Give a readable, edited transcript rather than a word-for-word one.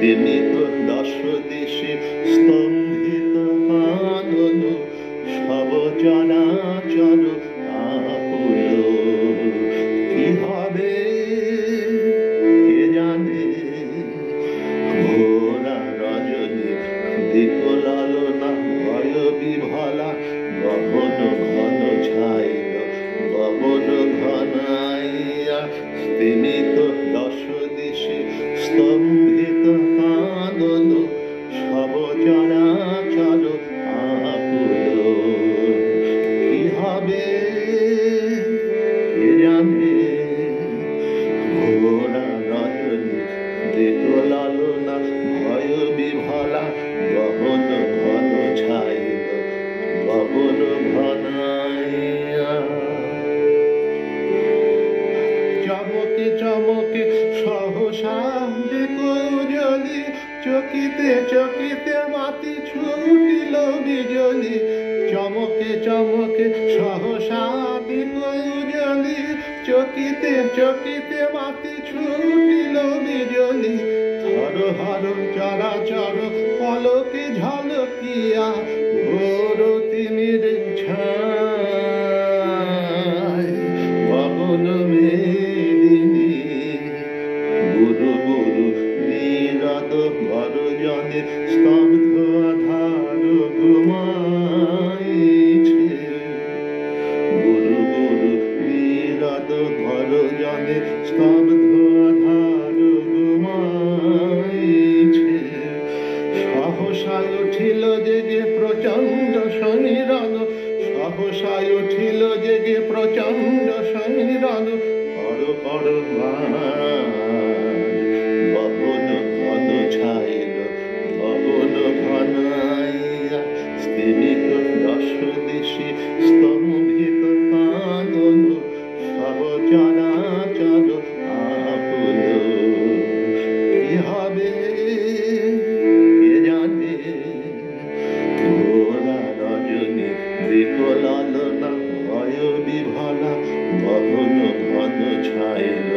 স্তিমিত দশ দিশে স্তম্ভিত কানন সব চরাচর আকুল। কি হবে কে জানে, ঘোরা রজনী দিক লালনা ভয় বিভলা গহন ঘন ছাইল গগন ঘনাইয়া। স্তিমিত দশ দিশে স্তম্ভিত কানন সব চরাচর আকুল। কি হবে কে জানে, ঘোরা রজনী দিক লালনা ভয় বিভলা গহন ঘন ছাইল গগন ঘনাইয়া। চমকে চমকে সহসা বিকৌজলি চকিতে চকিতে মাতি ছুটিল বিজলি। চমকে চমকে সহসা বিকৌজলি চকিতে চকিতে মাতি ছুটিল বিজলি। হর হর চরাচর পলকে ঝলকিয়া ঘোর তিমির ছায় গগন মেদিনী। গুরু গুরু নীরদ গর্জনে স্তব্ধ আধার ঘুমাইছে। গুরু গুরু নীরদ গর্জনে স্তব্ধ আধার ঘুমাইছে। সহসায় উঠিল জেগে প্রচণ্ড সমীরণ, সহসায় উঠিল জেগে প্রচণ্ড সমীরণ। পড় পড় গগন ঘন ছাইল গগন ঘনাইয়া। স্তিমিত দশ দিশে স্তম্ভিত কানন সব চরাচর আকুল। কি হবে কে জানে, ঘোরা রজনী দিক লালনা ভয় বিভলা গগন ঘন ছাইল